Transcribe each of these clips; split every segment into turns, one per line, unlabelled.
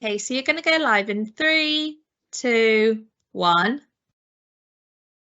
Okay, so you're going to go live in 3, 2, 1.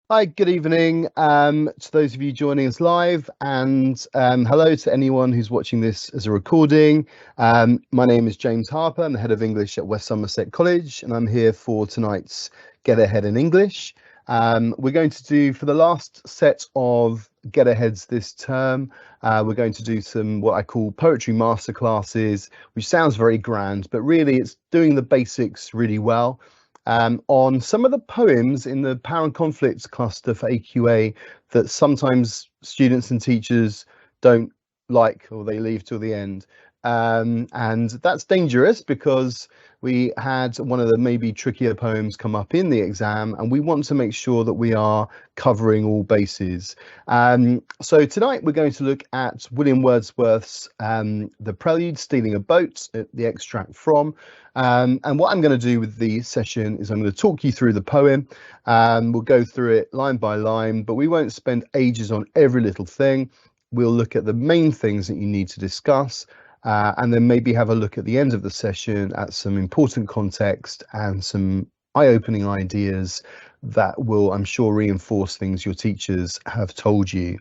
Hi, good evening to those of you joining us live, and hello to anyone who's watching this as a recording. My name is James Harper. I'm the head of English at West Somerset College, and I'm here for tonight's Get Ahead in English. We're going to do, for the last set of Get Aheads this term, we're going to do some what I call poetry masterclasses, which sounds very grand, but really it's doing the basics really well. On some of the poems in the Power and Conflicts cluster for AQA that sometimes students and teachers don't like, or they leave till the end. And that's dangerous because we had one of the maybe trickier poems come up in the exam, and we want to make sure that we are covering all bases. So tonight we're going to look at William Wordsworth's The Prelude, Stealing a Boat, the extract from. And what I'm going to do with the session is I'm going to talk you through the poem. We'll go through it line by line, but we won't spend ages on every little thing. We'll look at the main things that you need to discuss, and then maybe have a look at the end of the session at some important context and some eye-opening ideas that will, I'm sure, reinforce things your teachers have told you.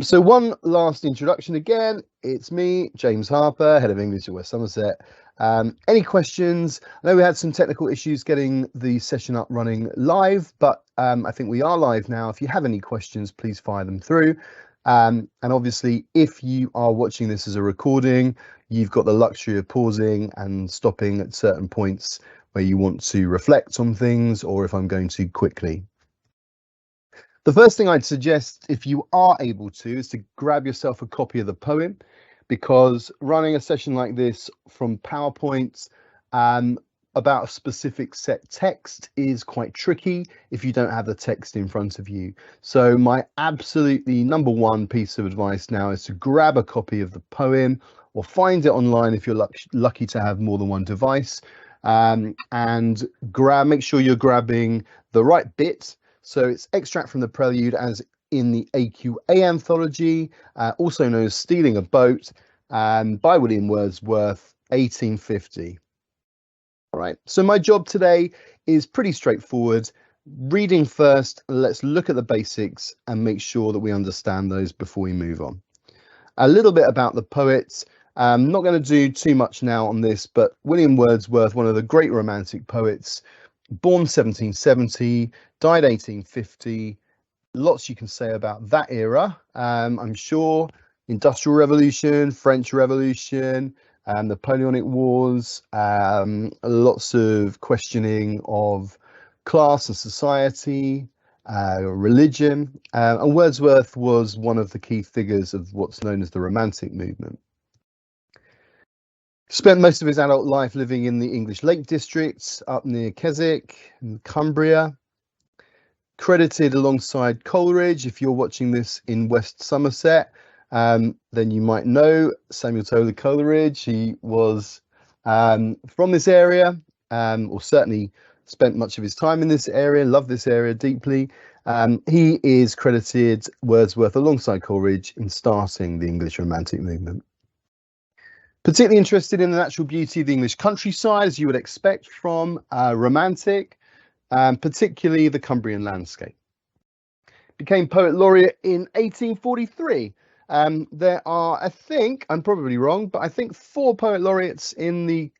So one last introduction again, it's me, James Harper, Head of English at West Somerset. Any questions? I know we had some technical issues getting the session up running live, but I think we are live now. If you have any questions, please fire them through. And obviously, if you are watching this as a recording, you've got the luxury of pausing and stopping at certain points where you want to reflect on things, or if I'm going too quickly. The first thing I'd suggest, if you are able to, is to grab yourself a copy of the poem, because running a session like this from PowerPoint about a specific set text is quite tricky if you don't have the text in front of you. So my absolutely number one piece of advice now is to grab a copy of the poem, or find it online if you're lucky to have more than one device, and make sure you're grabbing the right bit. So it's extract from the Prelude as in the AQA anthology, also known as Stealing a Boat, by William Wordsworth, 1850. All right, so my job today is pretty straightforward. Reading first, let's look at the basics and make sure that we understand those before we move on. A little bit about the poets. I'm not going to do too much now on this, but William Wordsworth, one of the great Romantic poets, born 1770, died 1850. Lots you can say about that era. I'm sure Industrial Revolution, French Revolution, Napoleonic Wars, lots of questioning of class and society, religion, and Wordsworth was one of the key figures of what's known as the Romantic movement. Spent most of his adult life living in the English Lake Districts up near Keswick in Cumbria. Credited alongside Coleridge. If you're watching this in West Somerset, then you might know Samuel Taylor Coleridge. He was from this area, or certainly spent much of his time in this area, loved this area deeply. He is credited, Wordsworth, alongside Coleridge, in starting the English Romantic movement. Particularly interested in the natural beauty of the English countryside, as you would expect from Romantic, particularly the Cumbrian landscape. Became poet laureate in 1843. There are, I think, I'm probably wrong, but I think 4 poet laureates in the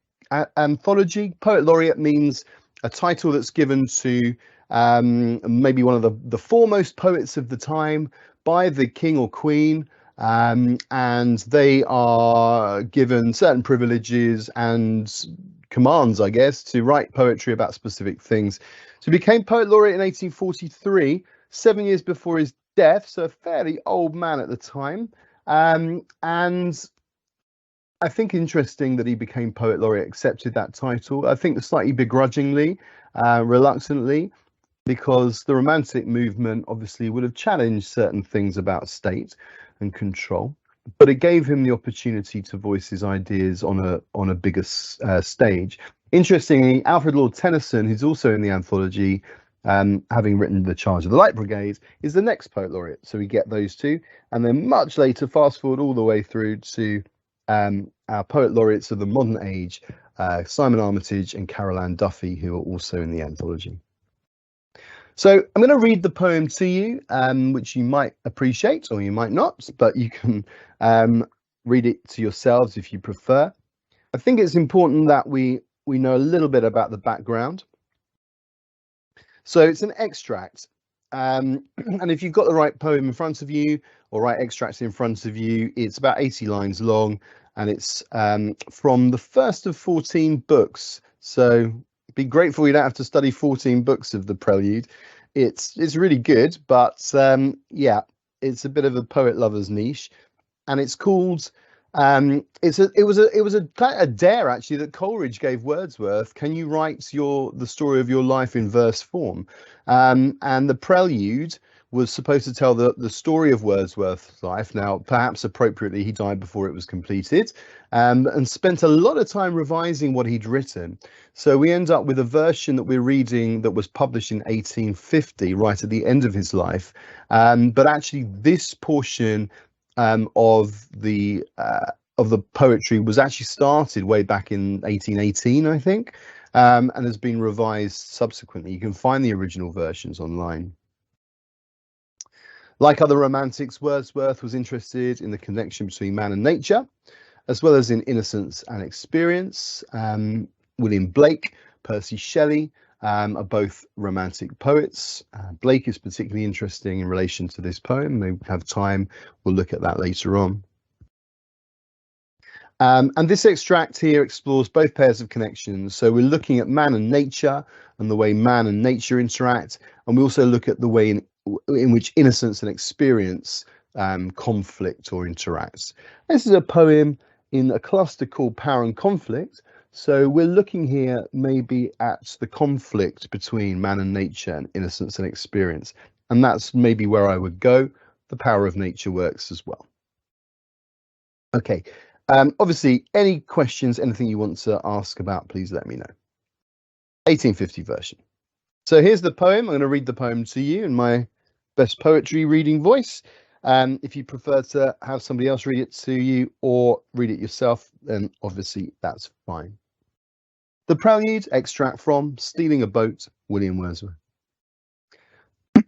anthology. Poet laureate means a title that's given to maybe one of the foremost poets of the time by the king or queen, and they are given certain privileges and commands, I guess, to write poetry about specific things. So he became poet laureate in 1843, 7 years before his death, so a fairly old man at the time. And I think interesting that he became poet laureate, accepted that title, I think slightly begrudgingly, reluctantly, because the Romantic movement obviously would have challenged certain things about state and control, but it gave him the opportunity to voice his ideas on a bigger stage. Interestingly, Alfred Lord Tennyson, who's also in the anthology, having written The Charge of the Light Brigade, is the next poet laureate. So we get those two, and then much later, fast forward all the way through to our poet laureates of the modern age, Simon Armitage and Carol Ann Duffy, who are also in the anthology. So I'm going to read the poem to you, which you might appreciate or you might not, but you can read it to yourselves if you prefer. I think it's important that we know a little bit about the background. So it's an extract, and if you've got the right poem in front of you or right extracts in front of you, it's about 80 lines long, and it's from the first of 14 books. So be grateful you don't have to study 14 books of the Prelude. It's really good, but yeah, it's a bit of a poet lover's niche, and it's called it was a dare actually that Coleridge gave Wordsworth. Can you write the story of your life in verse form? And the Prelude was supposed to tell the story of Wordsworth's life. Now, perhaps appropriately, he died before it was completed, and spent a lot of time revising what he'd written. So we end up with a version that we're reading that was published in 1850, right at the end of his life. But actually, this portion of the poetry was actually started way back in 1818, I think, and has been revised subsequently. You can find the original versions online. Like other romantics, Wordsworth was interested in the connection between man and nature, as well as in innocence and experience. William Blake, Percy Shelley are both romantic poets. Blake is particularly interesting in relation to this poem. Maybe we have time, we'll look at that later on. And this extract here explores both pairs of connections. So we're looking at man and nature and the way man and nature interact. And we also look at the way in which innocence and experience conflict or interacts. This is a poem in a cluster called Power and Conflict. So we're looking here maybe at the conflict between man and nature and innocence and experience. And that's maybe where I would go. The power of nature works as well. Okay. Obviously, any questions, anything you want to ask about, please let me know. 1850 version. So here's the poem. I'm going to read the poem to you in my best poetry reading voice. If you prefer to have somebody else read it to you or read it yourself, then obviously that's fine. The Prelude, extract from Stealing a Boat, William Wordsworth.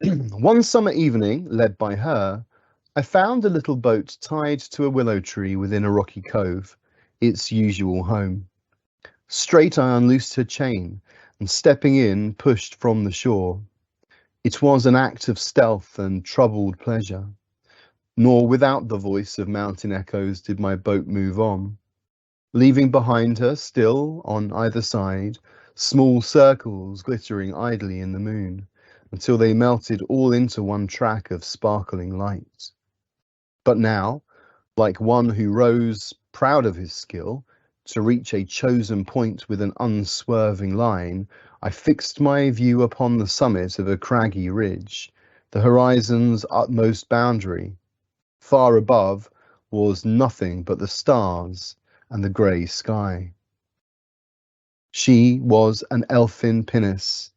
One summer evening, led by her, I found a little boat tied to a willow tree within a rocky cove, its usual home. Straight I unloosed her chain, and stepping in, pushed from the shore. It was an act of stealth and troubled pleasure, nor without the voice of mountain echoes did my boat move on, leaving behind her still on either side small circles glittering idly in the moon, until they melted all into one track of sparkling light. But now, like one who rose, proud of his skill, to reach a chosen point with an unswerving line, I fixed my view upon the summit of a craggy ridge, the horizon's utmost boundary. Far above was nothing but the stars and the grey sky. She was an elfin pinnace.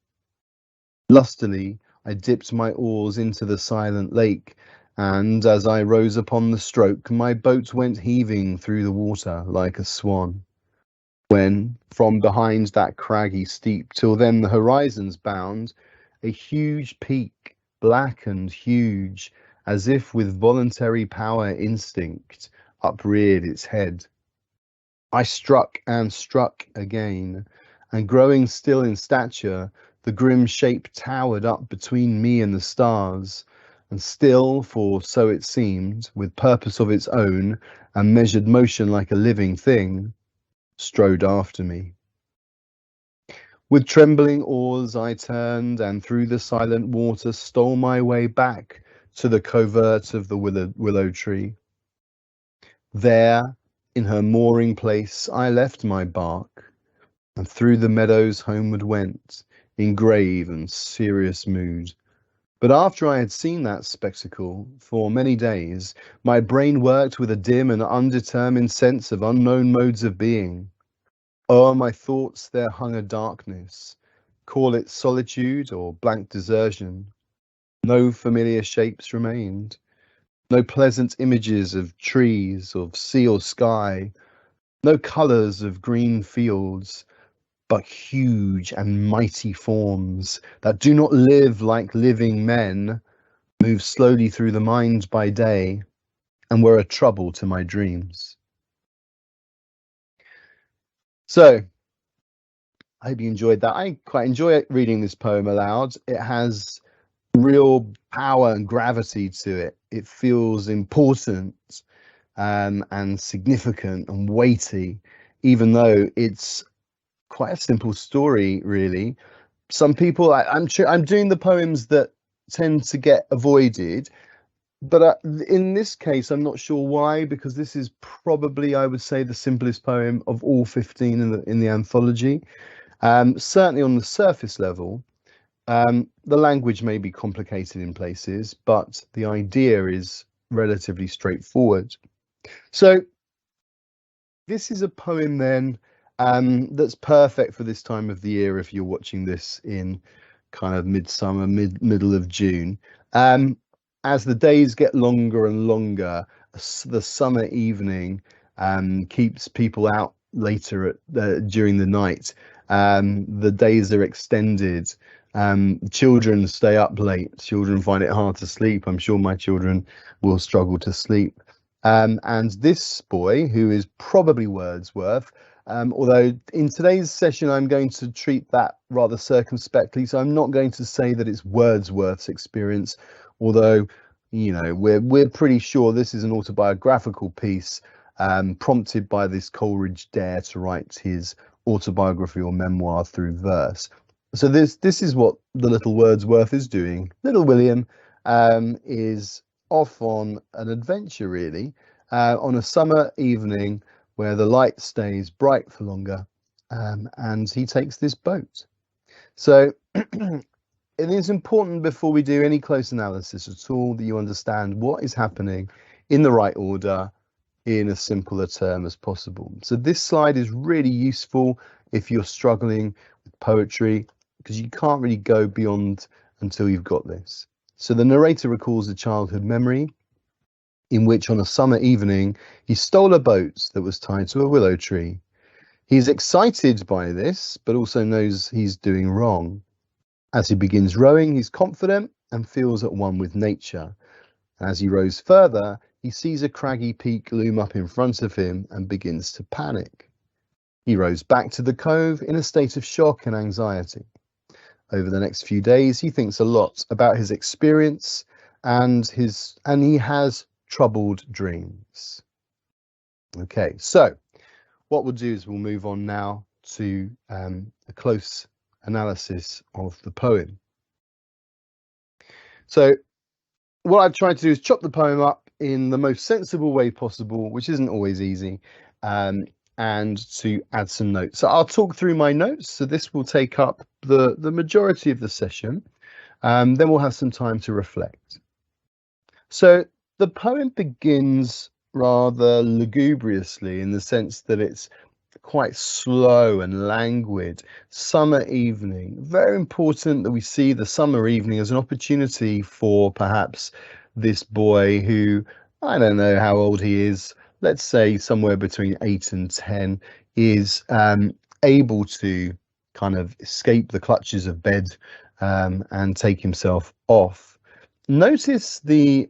Lustily, I dipped my oars into the silent lake, and as I rose upon the stroke, my boat went heaving through the water like a swan. When, from behind that craggy steep, till then the horizon's bound, a huge peak, black and huge, as if with voluntary power instinct, upreared its head. I struck and struck again, and growing still in stature, the grim shape towered up between me and the stars, and still, for so it seemed, with purpose of its own, and measured motion like a living thing, strode after me. With trembling oars I turned, and through the silent water stole my way back to the covert of the willow tree. There, in her mooring place, I left my bark, and through the meadows homeward went, in grave and serious mood. But after I had seen that spectacle, for many days, my brain worked with a dim and undetermined sense of unknown modes of being. O'er my thoughts there hung a darkness, call it solitude or blank desertion. No familiar shapes remained, no pleasant images of trees, of sea or sky, no colours of green fields, but huge and mighty forms that do not live like living men, move slowly through the mind by day, and were a trouble to my dreams. So, I hope you enjoyed that. I quite enjoy reading this poem aloud. It has real power and gravity to it. It feels important and significant and weighty, even though it's quite a simple story, really. Some people, I'm doing the poems that tend to get avoided, but in this case, I'm not sure why, because this is probably, I would say, the simplest poem of all 15 in the anthology. Certainly on the surface level, the language may be complicated in places, but the idea is relatively straightforward. So this is a poem then that's perfect for this time of the year if you're watching this in kind of midsummer, middle of June. As the days get longer and longer, the summer evening keeps people out later during the night. The days are extended. Children stay up late. Children find it hard to sleep. I'm sure my children will struggle to sleep. And this boy, who is probably Wordsworth, although in today's session I'm going to treat that rather circumspectly, so I'm not going to say that it's Wordsworth's experience, although, you know, we're pretty sure this is an autobiographical piece prompted by this Coleridge dare to write his autobiography or memoir through verse. So this is what the little Wordsworth is doing. Little William is off on an adventure, really, on a summer evening where the light stays bright for longer, and he takes this boat. So it is important, before we do any close analysis at all, that you understand what is happening in the right order, in as simple a term as possible. So this slide is really useful if you're struggling with poetry, because you can't really go beyond until you've got this. So the narrator recalls a childhood memory in which on a summer evening he stole a boat that was tied to a willow tree. He's excited by this, but also knows he's doing wrong. As he begins rowing, he's confident and feels at one with nature. As he rows further, he sees a craggy peak loom up in front of him and begins to panic. He rows back to the cove in a state of shock and anxiety. Over the next few days, he thinks a lot about his experience and he has troubled dreams. Okay, so what we'll do is we'll move on now to a close analysis of the poem. So what I've tried to do is chop the poem up in the most sensible way possible, which isn't always easy, and to add some notes. So I'll talk through my notes. So this will take up the majority of the session. Then we'll have some time to reflect. So the poem begins rather lugubriously, in the sense that it's quite slow and languid. Summer evening. Very important that we see the summer evening as an opportunity for perhaps this boy who, I don't know how old he is, let's say somewhere between 8 and 10, is able to kind of escape the clutches of bed and take himself off. Notice the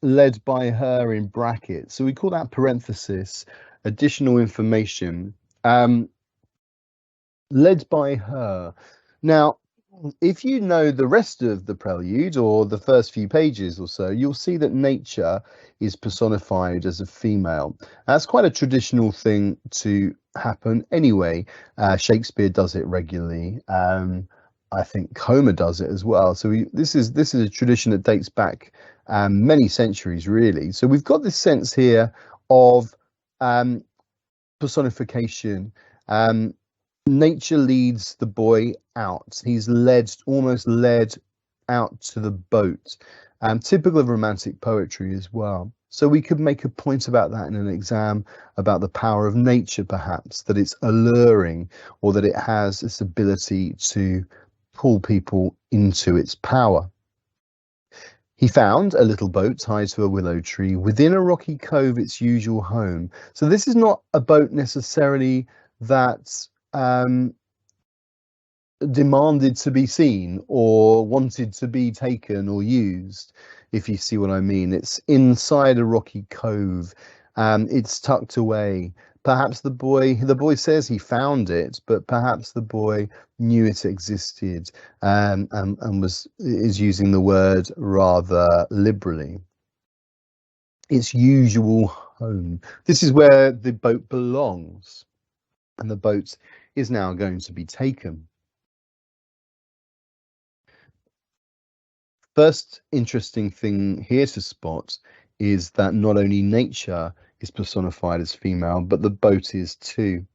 led by her in brackets. So we call that parenthesis, additional information, led by her. Now, if you know the rest of the prelude, or the first few pages or so, you'll see that nature is personified as a female. That's quite a traditional thing to happen anyway. Shakespeare does it regularly. I think Homer does it as well. So this is a tradition that dates back many centuries, really. So we've got this sense here of personification. Nature leads the boy out. He's almost led out to the boat. Typical of romantic poetry as well. So we could make a point about that in an exam, about the power of nature, perhaps, that it's alluring, or that it has this ability to pull people into its power. He found a little boat tied to a willow tree within a rocky cove, its usual home. So this is not a boat necessarily that demanded to be seen or wanted to be taken or used, if you see what I mean. It's inside a rocky cove. It's tucked away. Perhaps the boy says he found it, but perhaps the boy knew it existed, and is using the word rather liberally. Its usual home. This is where the boat belongs, and the boat is now going to be taken. First interesting thing here to spot is that not only nature is personified as female, but the boat is too.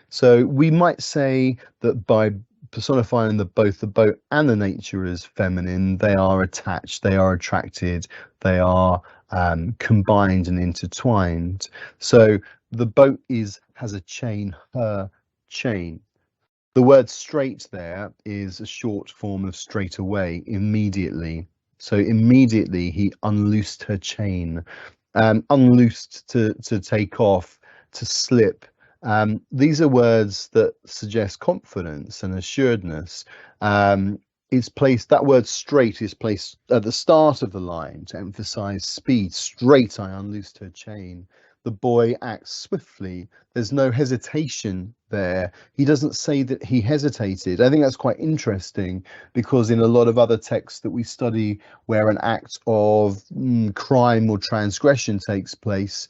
So we might say that by personifying both the boat and the nature as feminine, they are attached, they are attracted, they are combined and intertwined. So the boat has a chain, her chain. The word straight there is a short form of straight away, immediately. So immediately he unloosed her chain, unloosed to take off, to slip. These are words that suggest confidence and assuredness. That word straight is placed at the start of the line to emphasize speed. Straight I unloosed her chain. The boy acts swiftly. There's no hesitation there. He doesn't say that he hesitated. I think that's quite interesting, because in a lot of other texts that we study where an act of crime or transgression takes place,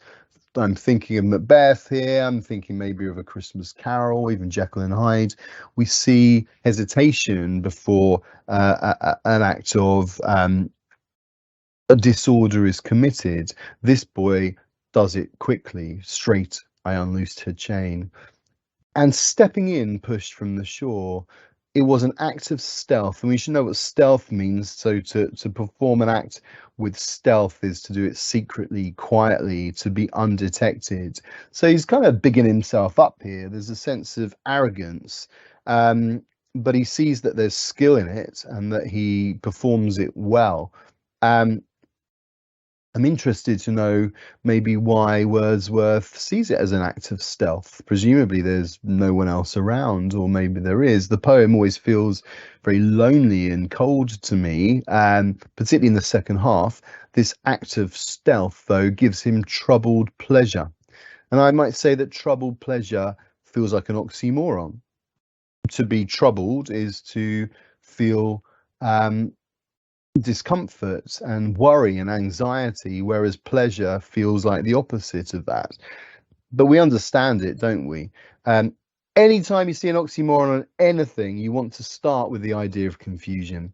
I'm thinking of Macbeth here, I'm thinking maybe of A Christmas Carol, even Jekyll and Hyde, we see hesitation before an act of a disorder is committed. This boy does it quickly. Straight I unloosed her chain. And stepping in, pushed from the shore. It was an act of stealth, and we should know what stealth means. So to perform an act with stealth is to do it secretly, quietly, to be undetected. So he's kind of bigging himself up here. There's a sense of arrogance, but he sees that there's skill in it and that he performs it well. I'm interested to know maybe why Wordsworth sees it as an act of stealth. Presumably there's no one else around, or maybe there is. The poem always feels very lonely and cold to me, particularly in the second half. This act of stealth, though, gives him troubled pleasure. And I might say that troubled pleasure feels like an oxymoron. To be troubled is to feel discomfort and worry and anxiety, whereas pleasure feels like the opposite of that. But we understand it, don't we? Anytime you see an oxymoron on anything, you want to start with the idea of confusion.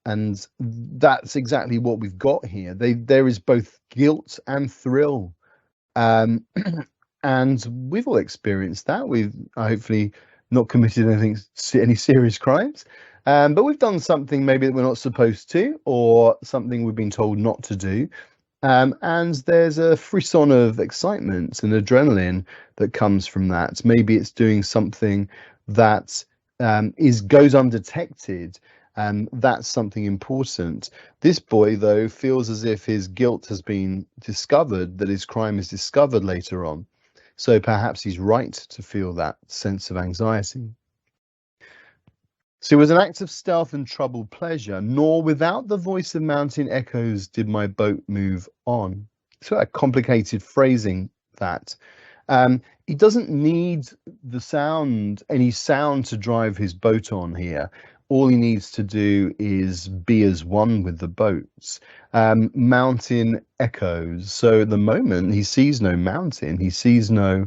And that's exactly what we've got here. There is both guilt and thrill. And we've all experienced that. We've hopefully not committed any serious crimes. But we've done something maybe that we're not supposed to, or something we've been told not to do. And there's a frisson of excitement and adrenaline that comes from that. Maybe it's doing something that goes undetected. That's something important. This boy, though, feels as if his guilt has been discovered, that his crime is discovered later on. So perhaps he's right to feel that sense of anxiety. So it was an act of stealth and troubled pleasure, nor without the voice of mountain echoes did my boat move on. So a complicated phrasing that. He doesn't need any sound to drive his boat on here. All he needs to do is be as one with the boats. Mountain echoes. So at the moment, he sees no mountain. He sees no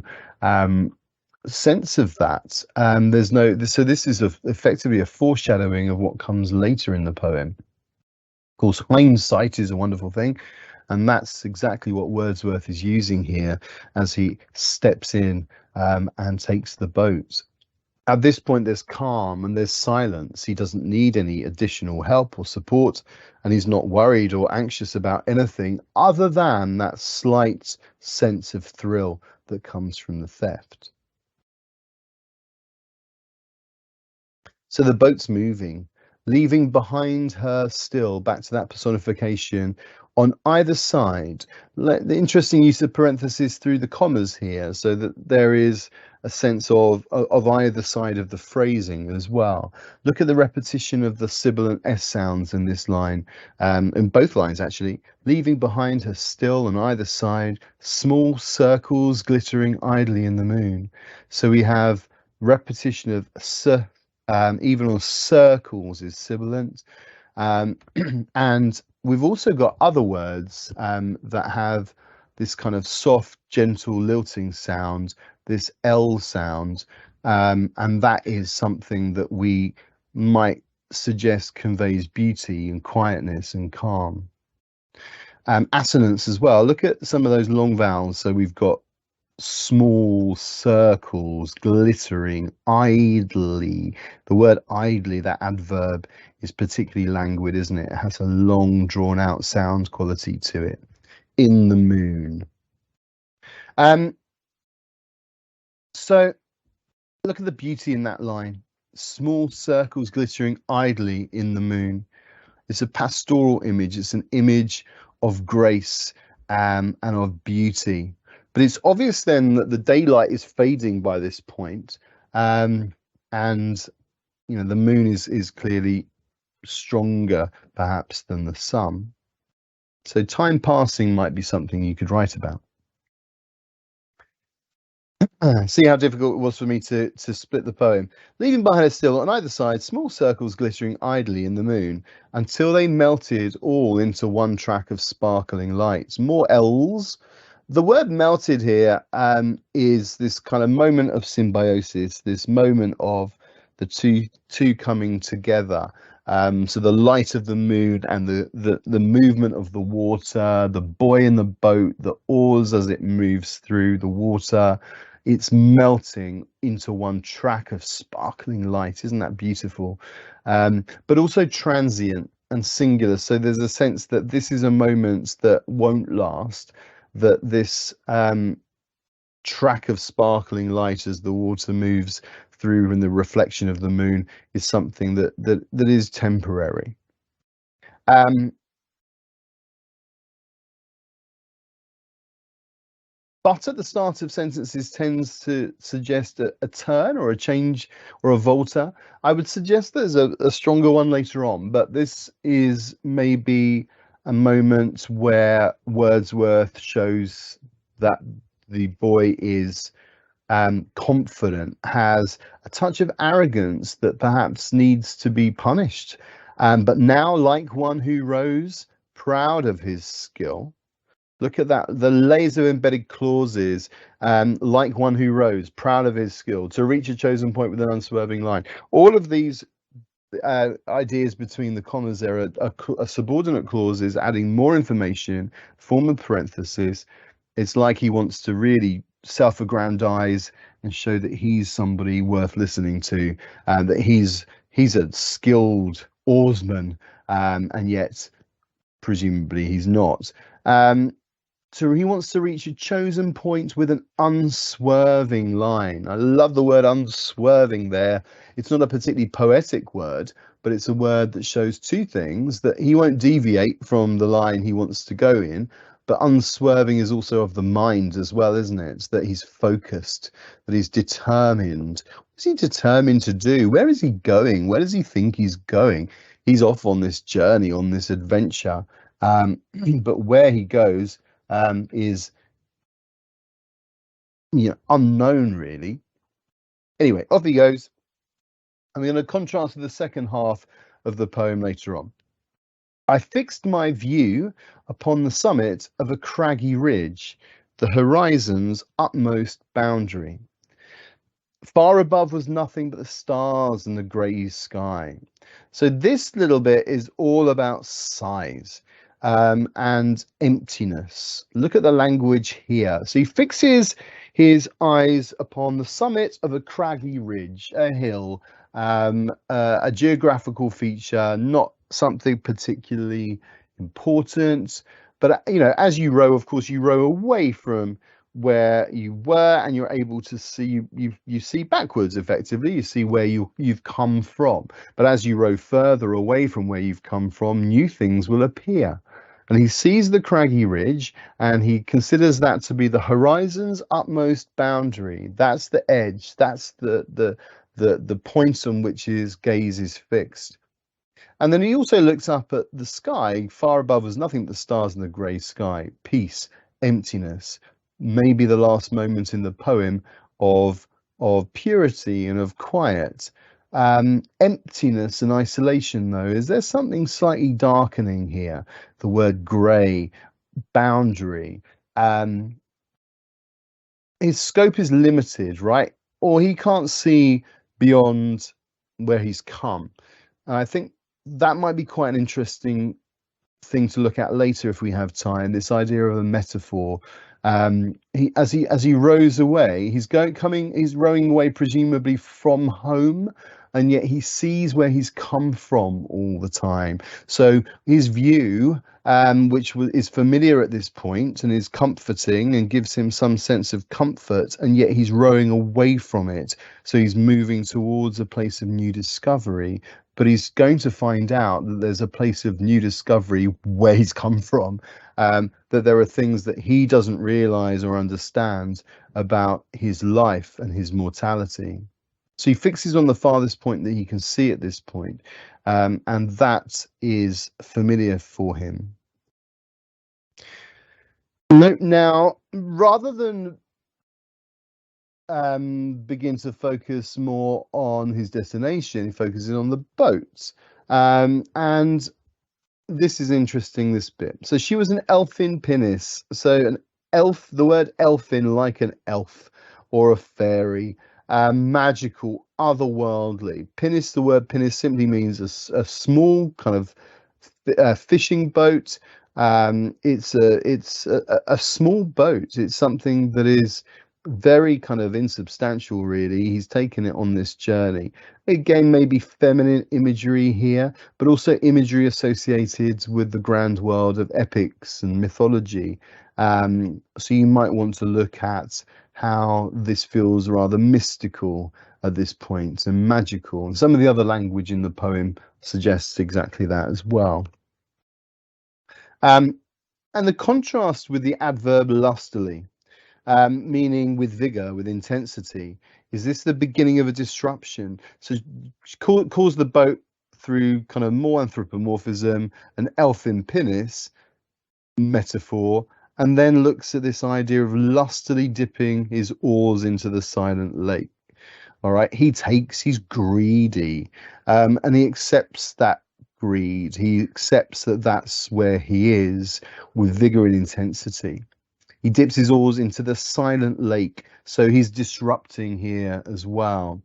sense of that. So this is effectively a foreshadowing of what comes later in the poem. Of course, hindsight is a wonderful thing, and that's exactly what Wordsworth is using here as he steps in and takes the boat. At this point, there's calm and there's silence. He doesn't need any additional help or support, and he's not worried or anxious about anything other than that slight sense of thrill that comes from the theft. So the boat's moving. leaving behind her still, back to that personification, on either side. The interesting use of parentheses through the commas here, so that there is a sense of either side of the phrasing as well. Look at the repetition of the sibilant S sounds in this line, in both lines actually. Leaving behind her still on either side, small circles glittering idly in the moon. So we have repetition of s, even on circles is sibilant. And we've also got other words that have this kind of soft, gentle, lilting sound, this L sound, and that is something that we might suggest conveys beauty and quietness and calm. Assonance as well. Look at some of those long vowels. So we've got small circles glittering idly. The word idly, that adverb, is particularly languid, isn't it? It has a long drawn out sound quality to it. In the moon. So look at the beauty in that line. Small circles glittering idly in the moon. It's a pastoral image. It's an image of grace and of beauty. But it's obvious then that the daylight is fading by this point, and you know the moon is clearly stronger perhaps than the sun. So time passing might be something you could write about. See how difficult it was for me to split the poem. Leaving behind us still on either side, small circles glittering idly in the moon, until they melted all into one track of sparkling lights. More L's. The word melted here is this kind of moment of symbiosis, this moment of the two coming together. So the light of the moon and the movement of the water, the buoy in the boat, the oars as it moves through the water, it's melting into one track of sparkling light. Isn't that beautiful? But also transient and singular. So there's a sense that this is a moment that won't last, that this track of sparkling light as the water moves through and the reflection of the moon is something that is temporary. But at the start of sentences tends to suggest a turn or a change or a volta. I would suggest there's a stronger one later on, but this is maybe a moment where Wordsworth shows that the boy is confident, has a touch of arrogance that perhaps needs to be punished. But now, like one who rose, proud of his skill. Look at that, the laser embedded clauses, like one who rose, proud of his skill, to reach a chosen point with an unswerving line. All of these ideas between the commas there are subordinate clauses adding more information, form of parenthesis. It's like he wants to really self-aggrandize and show that he's somebody worth listening to, and that he's a skilled oarsman, and yet presumably he's not. So he wants to reach a chosen point with an unswerving line. I love the word unswerving there. It's not a particularly poetic word, but it's a word that shows two things: that he won't deviate from the line he wants to go in, but unswerving is also of the mind as well, isn't it? It's that he's focused, that he's determined. What's he determined to do? Where is he going? Where does he think he's going? He's off on this journey, on this adventure, but where he goes is unknown, really. Anyway, off he goes. I'm going to contrast with the second half of the poem later on. I fixed my view upon the summit of a craggy ridge, the horizon's utmost boundary. Far above was nothing but the stars and the grey sky. So this little bit is all about size. And emptiness. Look at the language here. So he fixes his eyes upon the summit of a craggy ridge, a hill, a geographical feature, not something particularly important. But as you row, of course, you row away from where you were, and you're able to see you see backwards effectively. You see where you've come from. But as you row further away from where you've come from, new things will appear. And he sees the craggy ridge, and he considers that to be the horizon's utmost boundary. That's the edge. That's the point on which his gaze is fixed. And then he also looks up at the sky. Far above us, nothing but the stars in the grey sky. Peace, emptiness. Maybe the last moment in the poem of purity and of quiet. Emptiness and isolation, though. Is there something slightly darkening here? The word grey, boundary. His scope is limited, right? Or he can't see beyond where he's come. And I think that might be quite an interesting thing to look at later if we have time. This idea of a metaphor. As he rows away, he's rowing away presumably from home, and yet he sees where he's come from all the time. So his view, which is familiar at this point and is comforting and gives him some sense of comfort, and yet he's rowing away from it. So he's moving towards a place of new discovery. But he's going to find out that there's a place of new discovery where he's come from, that there are things that he doesn't realize or understand about his life and his mortality. So he fixes on the farthest point that he can see at this point, and that is familiar for him. Now, rather than begin to focus more on his destination, he focuses on the boat. And this is interesting, this bit. So she was an elfin pinnace. So an elf, the word elfin, like an elf or a fairy, magical, otherworldly. Pinnace, the word pinnace simply means a small kind of fishing boat. It's a small boat. It's something that is very kind of insubstantial, really. He's taken it on this journey. Again, maybe feminine imagery here, but also imagery associated with the grand world of epics and mythology. So you might want to look at how this feels rather mystical at this point and magical. And some of the other language in the poem suggests exactly that as well. And the contrast with the adverb lustily, meaning with vigor, with intensity. Is this the beginning of a disruption? So she calls the boat, through kind of more anthropomorphism, an elfin pinnace metaphor, and then looks at this idea of lustily dipping his oars into the silent lake. All right, he's greedy, and he accepts that greed. He accepts that that's where he is, with vigor and intensity. He dips his oars into the silent lake, so he's disrupting here as well.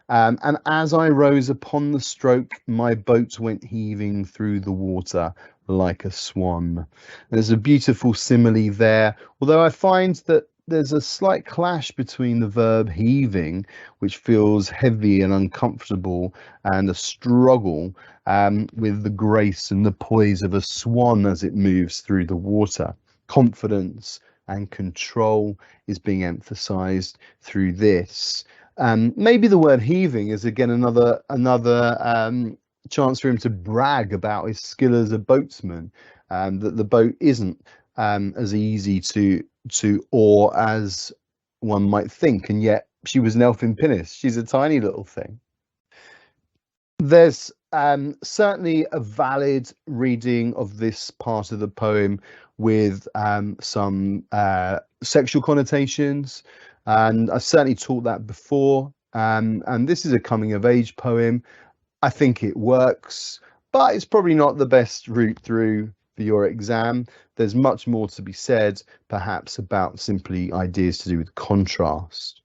And as I rose upon the stroke, my boat went heaving through the water like a swan. There's a beautiful simile there, although I find that there's a slight clash between the verb heaving, which feels heavy and uncomfortable, and a struggle with the grace and the poise of a swan as it moves through the water. Confidence and control is being emphasized through this. Maybe the word heaving is again another chance for him to brag about his skill as a boatsman, that the boat isn't as easy to oar as one might think, and yet she was an elfin pinnace. She's a tiny little thing. There's certainly a valid reading of this part of the poem with some sexual connotations, and I certainly taught that before, and this is a coming of age poem. I think it works, but it's probably not the best route through for your exam. There's much more to be said, perhaps, about simply ideas to do with contrast.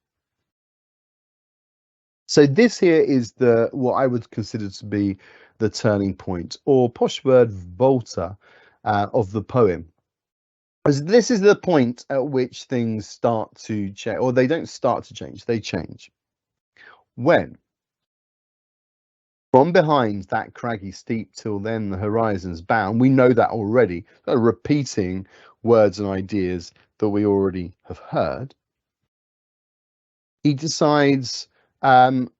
So this here is what I would consider to be the turning point, or posh word volta, of the poem. As this is the point at which things start to change, or they don't start to change, they change. When? From behind that craggy steep till then the horizon's bound. We know that already. Repeating words and ideas that we already have heard. He decides that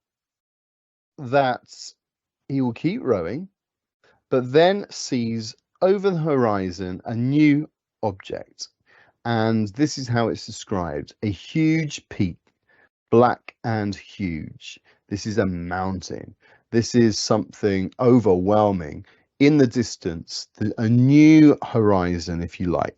he will keep rowing, but then sees over the horizon a new object. And this is how it's described: a huge peak, black and huge. This is a mountain. This is something overwhelming. In the distance, a new horizon, if you like.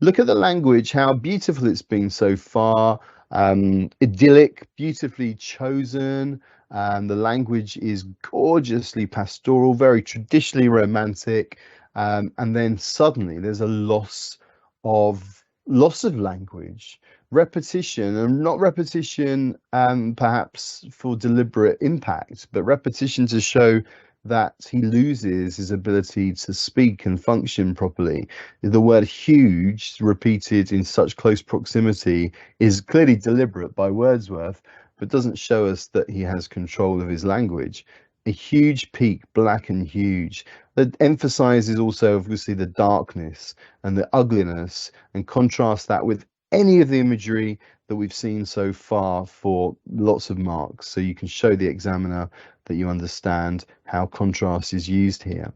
Look at the language, how beautiful it's been so far. Idyllic, beautifully chosen. The language is gorgeously pastoral, very traditionally romantic. And then suddenly there's a loss of language, repetition, and not repetition perhaps for deliberate impact, but repetition to show that he loses his ability to speak and function properly. The word huge repeated in such close proximity is clearly deliberate by Wordsworth, but doesn't show us that he has control of his language. A huge peak, black and huge, that emphasizes also obviously the darkness and the ugliness, and contrast that with any of the imagery that we've seen so far for lots of marks. So you can show the examiner that you understand how contrast is used here.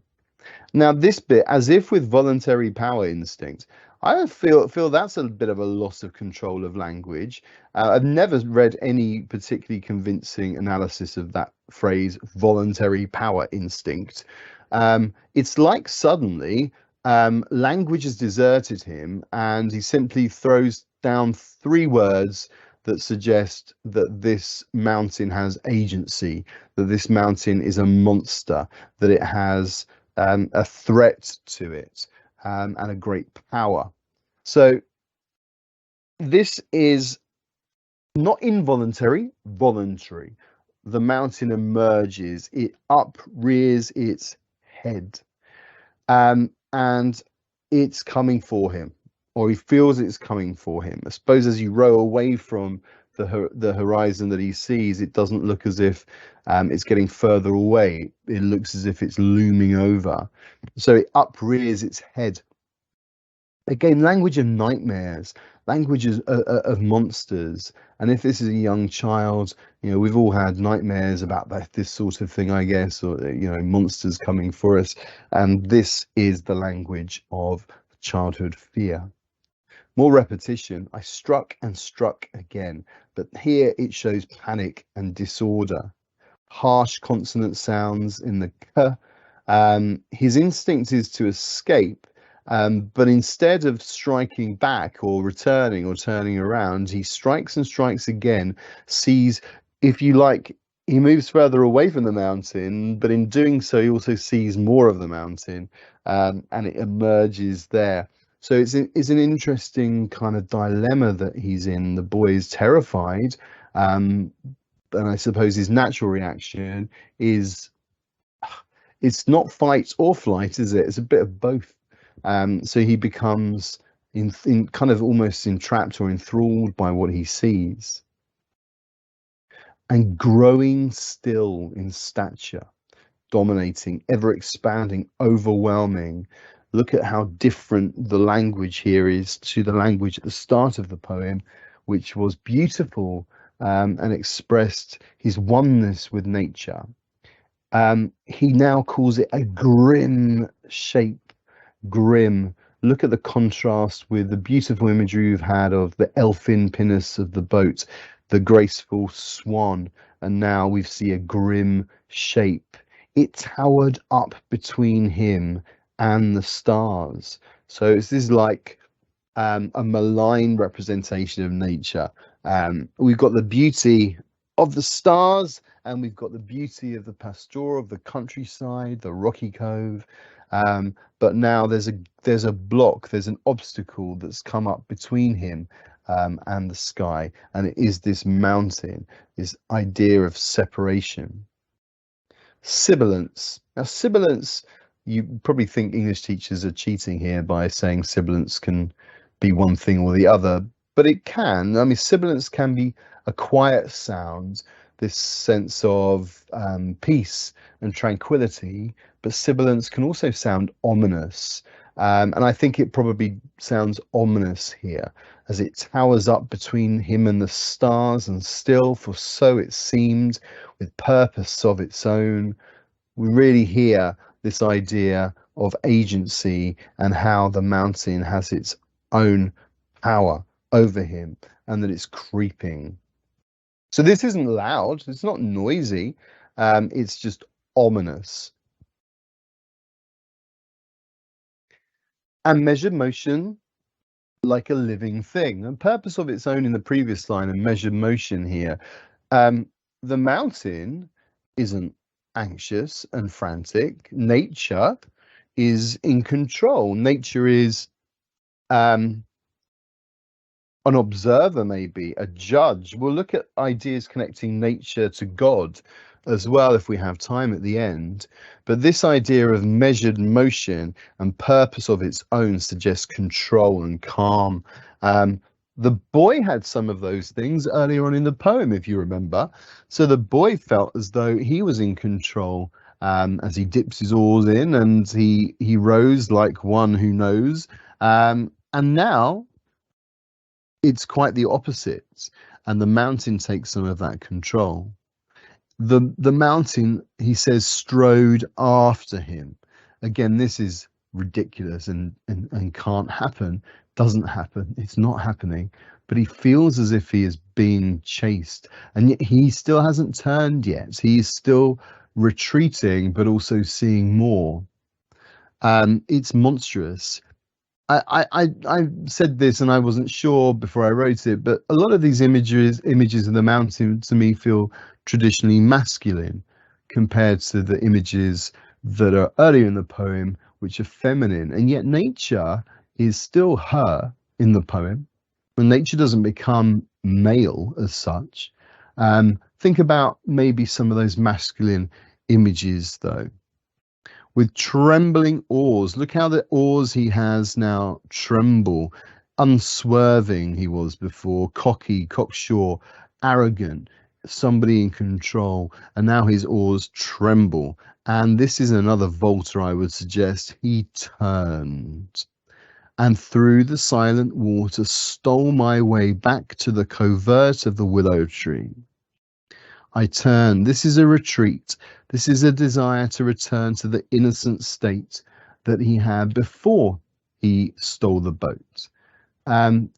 Now, this bit, as if with voluntary power instinct, I feel that's a bit of a loss of control of language. I've never read any particularly convincing analysis of that phrase, voluntary power instinct. It's like suddenly language has deserted him, and he simply throws down three words that suggest that this mountain has agency, that this mountain is a monster, that it has a threat to it, and a great power. So this is not involuntary, voluntary. The mountain emerges, it uprears its head, and it's coming for him, or he feels it's coming for him. I suppose as you row away from the horizon that he sees, it doesn't look as if it's getting further away. It looks as if it's looming over. So it uprears its head. Again, language of nightmares, language of monsters. And if this is a young child, you know, we've all had nightmares about this sort of thing, I guess, or, you know, monsters coming for us. And this is the language of childhood fear. More repetition. I struck and struck again, but here it shows panic and disorder. Harsh consonant sounds in the k. His instinct is to escape, but instead of striking back or returning or turning around, he strikes and strikes again, sees, if you like, he moves further away from the mountain, but in doing so, he also sees more of the mountain, and it emerges there. So it's an interesting kind of dilemma that he's in. The boy is terrified, and I suppose his natural reaction is, it's not fight or flight, is it? It's a bit of both. So he becomes in kind of almost entrapped or enthralled by what he sees, and growing still in stature, dominating, ever expanding, overwhelming. Look at how different the language here is to the language at the start of the poem, which was beautiful, and expressed his oneness with nature. He now calls it a grim shape. Grim. Look at the contrast with the beautiful imagery we've had of the elfin pinnace of the boat, the graceful swan, and now we see a grim shape. It towered up between him and the stars. So this is like a malign representation of nature. We've got the beauty of the stars, and we've got the beauty of the pastoral, of the countryside, the rocky cove. But now there's a block, there's an obstacle that's come up between him and the sky, and it is this mountain, this idea of separation. Sibilance. Now, sibilance, you probably think English teachers are cheating here by saying sibilance can be one thing or the other, but it can. I mean, sibilance can be a quiet sound this sense of peace and tranquility, but sibilance can also sound ominous. And I think it probably sounds ominous here as it towers up between him and the stars, and still, for so it seemed, with purpose of its own. We really hear this idea of agency and how the mountain has its own power over him and that it's creeping. So this isn't loud, it's not noisy, it's just ominous. And measured motion like a living thing, and purpose of its own in the previous line, and measured motion here. The mountain isn't anxious and frantic. Nature is in control. Nature is an observer, maybe a judge. We'll look at ideas connecting nature to God as well if we have time at the end. But this idea of measured motion and purpose of its own suggests control and calm. The boy had some of those things earlier on in the poem, if you remember. So the boy felt as though he was in control as he dips his oars in, and he rows like one who knows. And now it's quite the opposite, and the mountain takes some of that control. The mountain, he says, strode after him. Again, this is ridiculous and can't happen. Doesn't happen. It's not happening. But he feels as if he is being chased, and yet he still hasn't turned yet. He's still retreating, but also seeing more. It's monstrous. I said this and I wasn't sure before I wrote it, but a lot of these images of the mountain to me feel traditionally masculine compared to the images that are earlier in the poem, which are feminine. And yet nature is still her in the poem, and nature doesn't become male as such. Think about maybe some of those masculine images though. With trembling oars, look how the oars he has now tremble. Unswerving he was before, cocky, cocksure, arrogant, somebody in control, and now his oars tremble. And this is another Volta, I would suggest. He turned, and through the silent water stole my way back to the covert of the willow tree. I turn. This is a retreat. This is a desire to return to the innocent state that he had before he stole the boat. I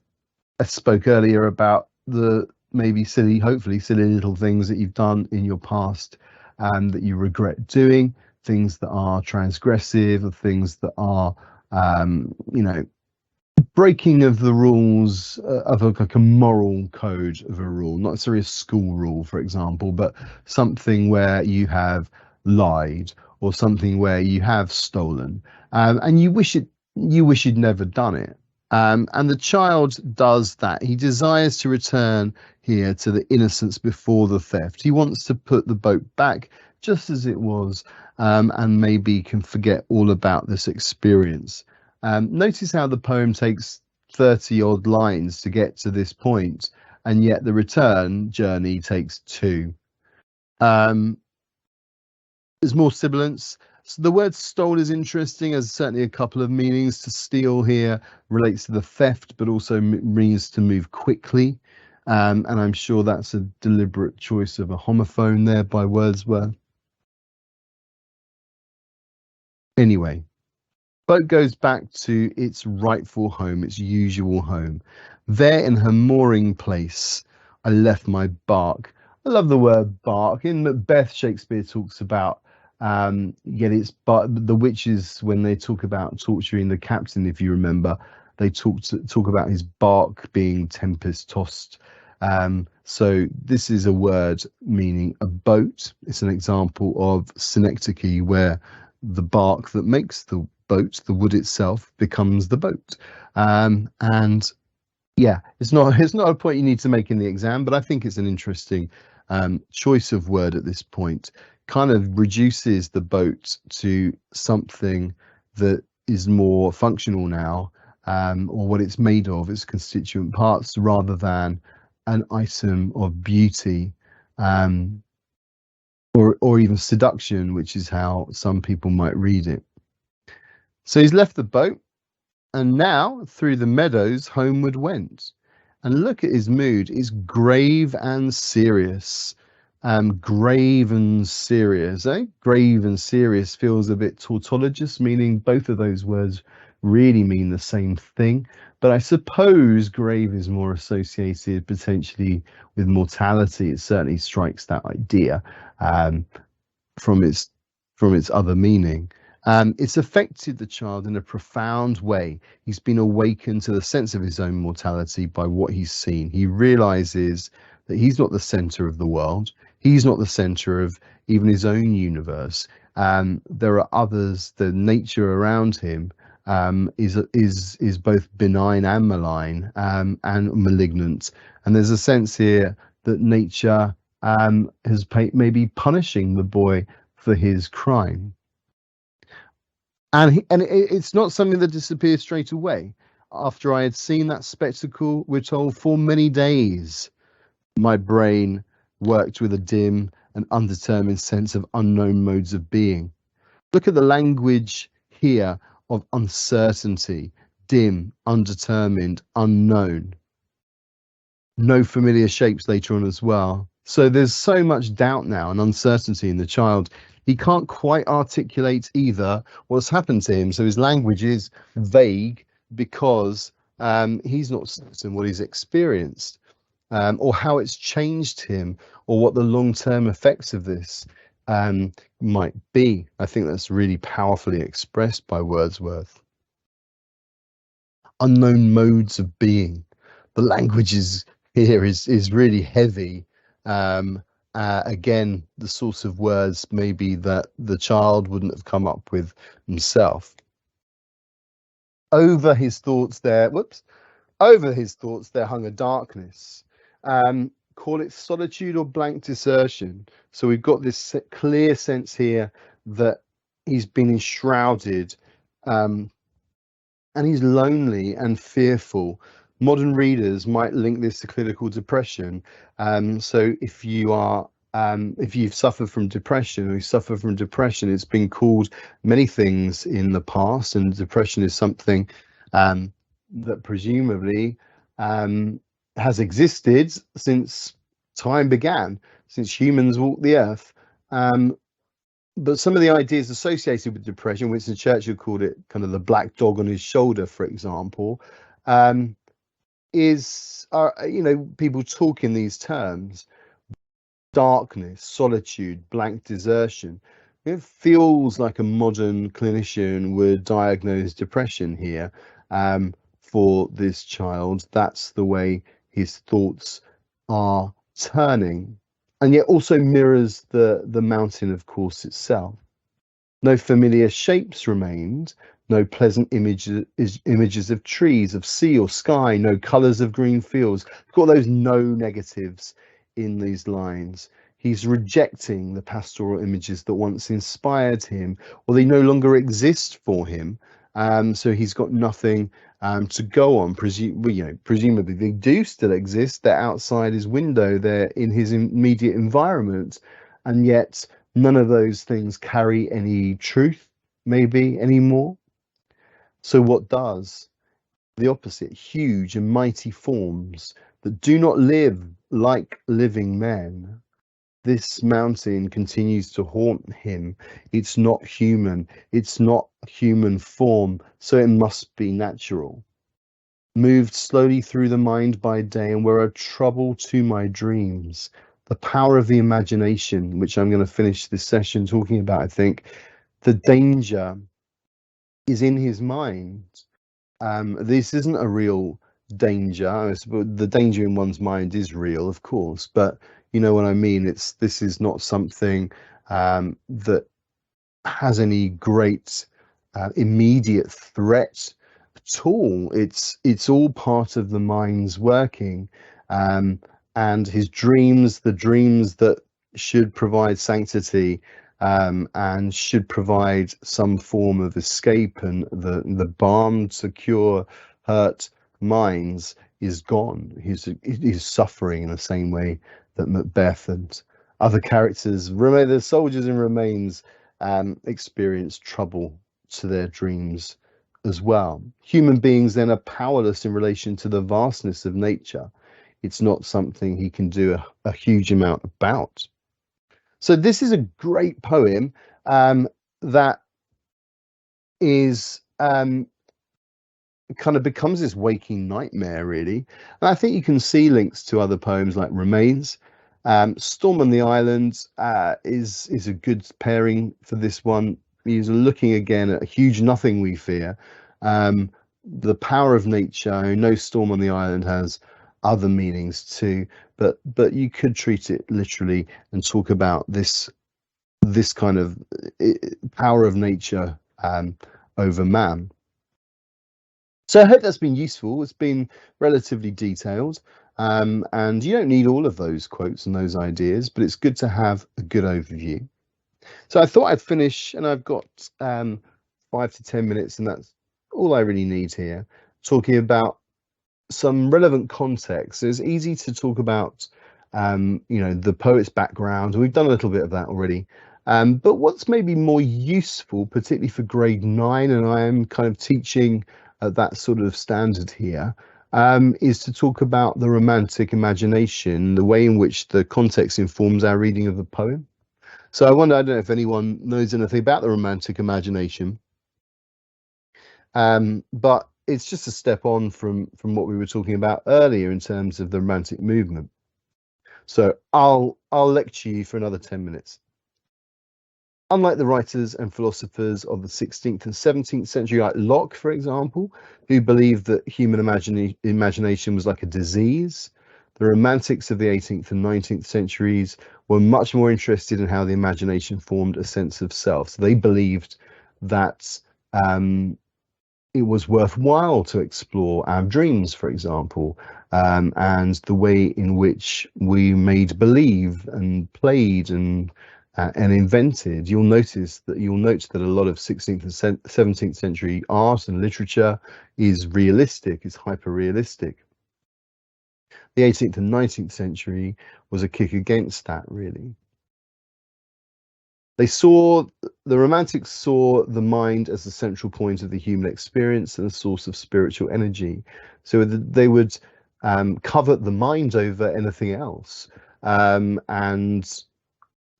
spoke earlier about the maybe silly, hopefully silly little things that you've done in your past and that you regret doing, things that are transgressive, or things that are, breaking of the rules of like a moral code of a rule, not necessarily a school rule, for example, but something where you have lied or something where you have stolen, and you wish you'd never done it. And the child does that. He desires to return here to the innocence before the theft. He wants to put the boat back just as it was, and maybe can forget all about this experience. Notice how the poem takes 30 odd lines to get to this point, and yet the return journey takes 2. There's more sibilance. So the word stole is interesting, as certainly a couple of meanings. To steal here relates to the theft, but also means to move quickly. And I'm sure that's a deliberate choice of a homophone there by Wordsworth. Anyway. Boat goes back to its rightful home, its usual home. There in her mooring place, I left my bark. I love the word bark. In Macbeth, Shakespeare talks about, the witches, when they talk about torturing the captain, if you remember, they talk about his bark being tempest tossed. So this is a word meaning a boat. It's an example of synecdoche, where the bark that makes the boat, the wood itself, becomes the boat. And yeah, it's not a point you need to make in the exam, but I think it's an interesting choice of word at this point. Kind of reduces the boat to something that is more functional now, or what it's made of, its constituent parts, rather than an item of beauty um, or even seduction, which is how some people might read it. So he's left the boat, and now through the meadows homeward went. And look at his mood. It's grave and serious. Grave and serious, eh? Grave and serious feels a bit tautologous, meaning both of those words really mean the same thing. But I suppose grave is more associated potentially with mortality. It certainly strikes that idea from its other meaning. It's affected the child in a profound way. He's been awakened to the sense of his own mortality by what he's seen. He realizes that he's not the center of the world. He's not the center of even his own universe. There are others. The nature around him is both benign and malign and malignant. And there's a sense here that nature has maybe punishing the boy for his crime. And it's not something that disappears straight away. After I had seen that spectacle, we're told, for many days, my brain worked with a dim and undetermined sense of unknown modes of being. Look at the language here of uncertainty, dim, undetermined, unknown. No familiar shapes later on as well. So there's so much doubt now and uncertainty in the child. He can't quite articulate either what's happened to him. So his language is vague because he's not certain what he's experienced or how it's changed him or what the long-term effects of this might be. I think that's really powerfully expressed by Wordsworth. Unknown modes of being. The language here is really heavy. Again, the source of words maybe that the child wouldn't have come up with himself. Over his thoughts there hung a darkness. Call it solitude or blank desertion. So we've got this clear sense here that he's been enshrouded and he's lonely and fearful. Modern readers might link this to clinical depression. So if you are, if you've suffered from depression or you suffer from depression, it's been called many things in the past, and depression is something that presumably has existed since time began, since humans walked the earth. But some of the ideas associated with depression, Winston Churchill called it kind of the black dog on his shoulder, for example, people talk in these terms: darkness, solitude, blank desertion. It feels like a modern clinician would diagnose depression here for this child. That's the way his thoughts are turning, and yet also mirrors the mountain, of course, itself. No familiar shapes remained, no pleasant images of trees, of sea or sky, no colours of green fields. We've got those no negatives in these lines. He's rejecting the pastoral images that once inspired him, or they no longer exist for him. So he's got nothing to go on. Presumably they do still exist. They're outside his window. They're in his immediate environment, and yet none of those things carry any truth, maybe, anymore. So what does? The opposite: huge and mighty forms that do not live like living men. This mountain continues to haunt him. It's not human. It's not human form, so it must be natural. Moved slowly through the mind by day, and were a trouble to my dreams. The power of the imagination, which I'm going to finish this session talking about, I think. The danger is in his mind. This isn't a real danger. The danger in one's mind is real, of course, but you know what I mean. This is not something that has any great immediate threat at all. It's all part of the mind's working, and his dreams, the dreams that should provide sanctity and should provide some form of escape and the balm to cure hurt minds, is gone. He's suffering in the same way that Macbeth and Other characters, the soldiers in Remains, experience trouble to their dreams as well. Human beings then are powerless in relation to the vastness of nature. It's not something he can do a huge amount about. So this is a great poem that is kind of becomes this waking nightmare, really. And I think you can see links to other poems like Remains. Storm on the Island is a good pairing for this one. He's looking again at a huge nothing we fear. The power of nature. I know Storm on the Island has other meanings too, but you could treat it literally and talk about this kind of power of nature over man. So I hope that's been useful. It's been relatively detailed, and you don't need all of those quotes and those ideas, but it's good to have a good overview. So I thought I'd finish, and I've got 5 to 10 minutes, and that's all I really need here, talking about some relevant context. So it's easy to talk about, the poet's background. We've done a little bit of that already. But what's maybe more useful, particularly for grade 9, and I am kind of teaching at that sort of standard here, is to talk about the romantic imagination, the way in which the context informs our reading of the poem. So I don't know if anyone knows anything about the romantic imagination, but it's just a step on from what we were talking about earlier in terms of the romantic movement. So I'll lecture you for another 10 minutes. Unlike the writers and philosophers of the 16th and 17th century, like Locke, for example, who believed that human imagination was like a disease, the romantics of the 18th and 19th centuries were much more interested in how the imagination formed a sense of self. So they believed that it was worthwhile to explore our dreams, for example, and the way in which we made believe and played and invented. You'll note that a lot of 16th and 17th century art and literature is realistic, is hyper-realistic. The 18th and 19th century was a kick against that, really. The Romantics saw the mind as the central point of the human experience and a source of spiritual energy. So they would covet the mind over anything else, and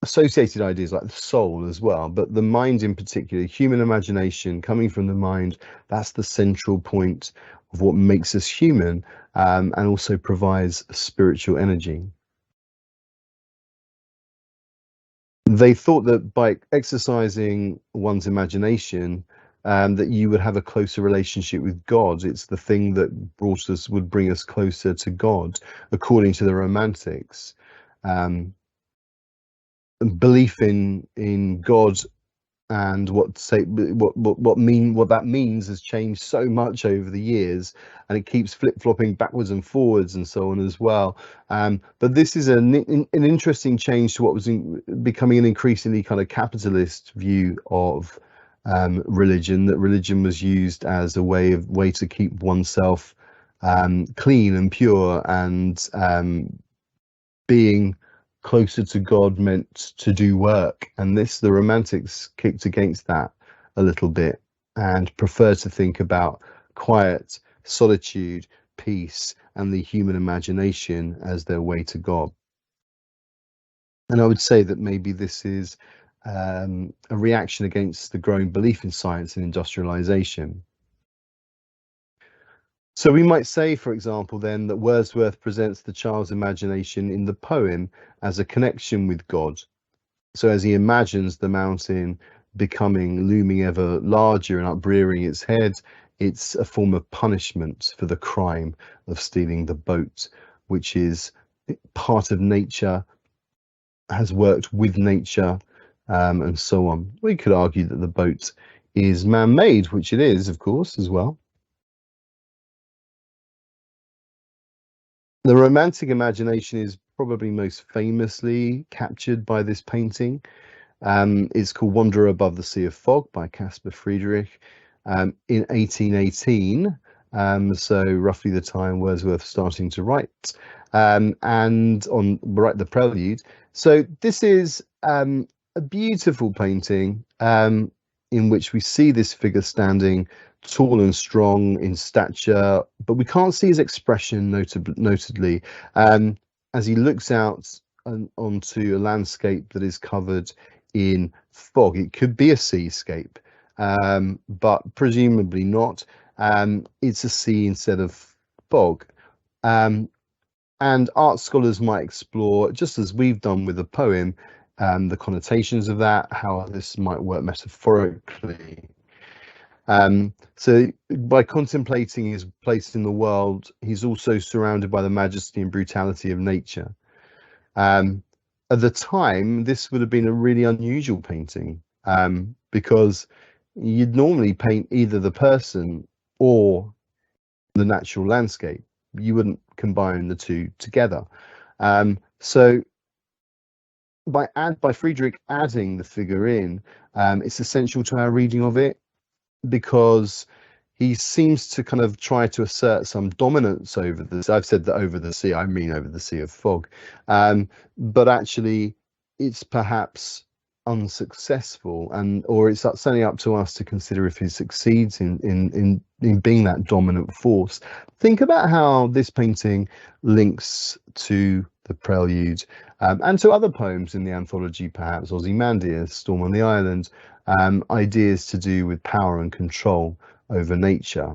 associated ideas like the soul as well, but the mind in particular, human imagination coming from the mind, that's the central point of what makes us human, and also provides spiritual energy. They thought that by exercising one's imagination, that you would have a closer relationship with God. It's the thing that would bring us closer to God, according to the Romantics. Belief in God and what that means has changed so much over the years, and it keeps flip-flopping backwards and forwards and so on as well. But this is an interesting change to what was becoming an increasingly kind of capitalist view of religion. That religion was used as a way to keep oneself clean and pure, and being closer to God meant to do work, and the Romantics kicked against that a little bit and preferred to think about quiet, solitude, peace, and the human imagination as their way to God. And I would say that maybe this is a reaction against the growing belief in science and industrialization. So we might say, for example, then, that Wordsworth presents the child's imagination in the poem as a connection with God. So as he imagines the mountain looming ever larger and uprearing its head, it's a form of punishment for the crime of stealing the boat, which is part of nature, has worked with nature, and so on. We could argue that the boat is man-made, which it is, of course, as well. The romantic imagination is probably most famously captured by this painting. It's called Wanderer Above the Sea of Fog by Caspar Friedrich, in 1818, so roughly the time Wordsworth starting to write. and on the Prelude. So this is a beautiful painting in which we see this figure standing tall and strong in stature, but we can't see his expression notably as he looks out onto a landscape that is covered in fog. It could be a seascape, but presumably not. It's a sea instead of fog. And art scholars might explore, just as we've done with the poem, the connotations of that, how this might work metaphorically. So by contemplating his place in the world, he's also surrounded by the majesty and brutality of nature. At the time, this would have been a really unusual painting, because you'd normally paint either the person or the natural landscape. You wouldn't combine the two together. So by Friedrich adding the figure in, it's essential to our reading of it, because he seems to kind of try to assert some dominance over this. I've said that over the sea, I mean over the sea of fog, but actually it's perhaps unsuccessful, or it's certainly up to us to consider if he succeeds in being that dominant force. Think about how this painting links to the Prelude, and to other poems in the anthology, perhaps Ozymandias, Storm on the Island, ideas to do with power and control over nature.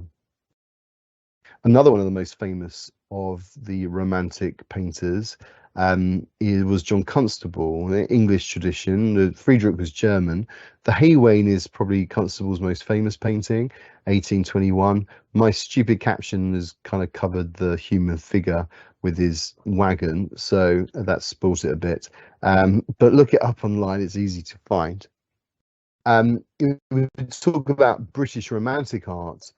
Another one of the most famous of the Romantic painters it was John Constable, the English tradition. Friedrich was German. The Haywain is probably Constable's most famous painting, 1821. My stupid caption has kind of covered the human figure with his wagon, so that spoils it a bit. But look it up online, it's easy to find. We talk about British Romantic art.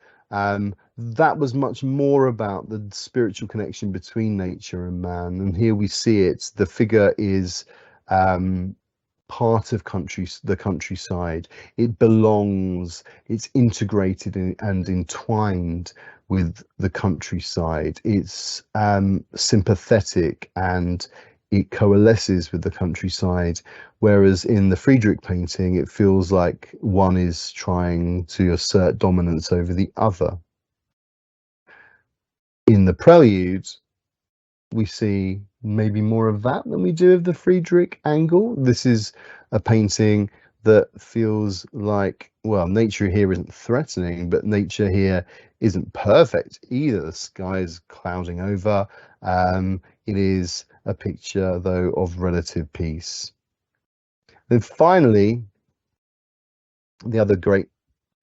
That was much more about the spiritual connection between nature and man, and here we see it. The figure is part of the countryside. It belongs. It's integrated and entwined with the countryside. It's sympathetic and it coalesces with the countryside, whereas in the Friedrich painting, it feels like one is trying to assert dominance over the other. In the Prelude, we see maybe more of that than we do of the Friedrich angle. This is a painting that feels like, well, nature here isn't threatening, but nature here isn't perfect either. The sky is clouding over. It is a picture, though, of relative peace. Then finally, the other great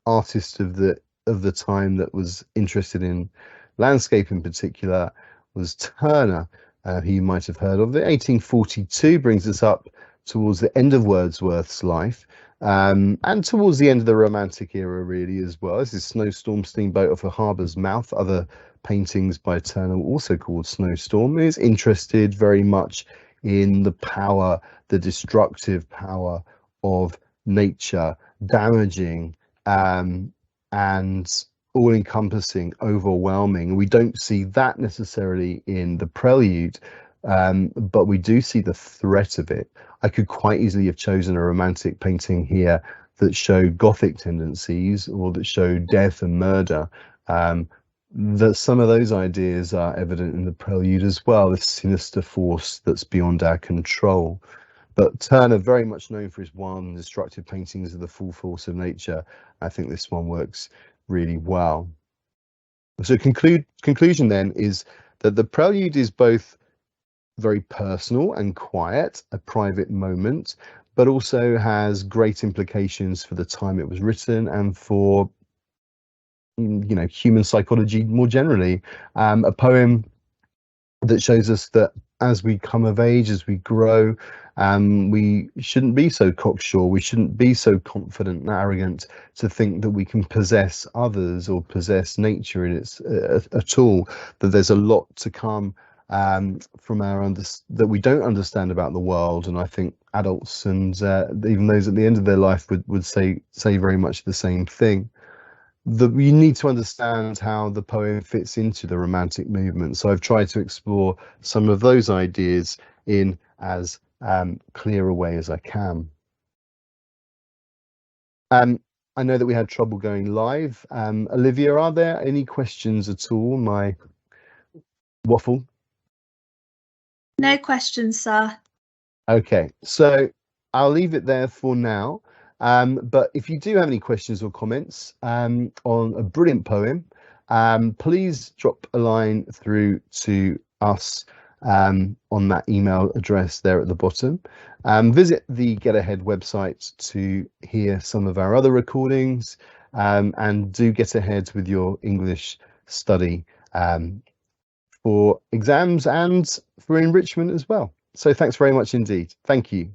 artist of the time that was interested in landscape in particular was Turner, who you might have heard of. 1842 brings us up towards the end of Wordsworth's life, and towards the end of the Romantic era, really, as well. This is Snowstorm Steamboat off a harbour's mouth. Other paintings by Turner also called Snowstorm. He is interested very much in the power, the destructive power of nature, damaging and all-encompassing, overwhelming. We don't see that necessarily in the Prelude, but we do see the threat of it. I could quite easily have chosen a Romantic painting here that showed Gothic tendencies or that showed death and murder. That some of those ideas are evident in the Prelude as well, this sinister force that's beyond our control. But Turner, very much known for his wild destructive paintings of the full force of nature, I think this one works really well. So conclusion then is that the Prelude is both very personal and quiet, a private moment, but also has great implications for the time it was written and for, you know, human psychology more generally. A poem that shows us that as we come of age, as we grow, we shouldn't be so cocksure. We shouldn't be so confident and arrogant to think that we can possess others or possess nature in its at all. That there's a lot to come from that we don't understand about the world. And I think adults and even those at the end of their life would say very much the same thing. you need to understand how the poem fits into the Romantic movement. So I've tried to explore some of those ideas in as clear a way as I can. I know that we had trouble going live. Olivia, are there any questions at all? My waffle?
No questions, sir.
Okay, so I'll leave it there for now. But if you do have any questions or comments on a brilliant poem, please drop a line through to us on that email address there at the bottom. Visit the Get Ahead website to hear some of our other recordings, and do get ahead with your English study for exams and for enrichment as well. So thanks very much indeed. Thank you.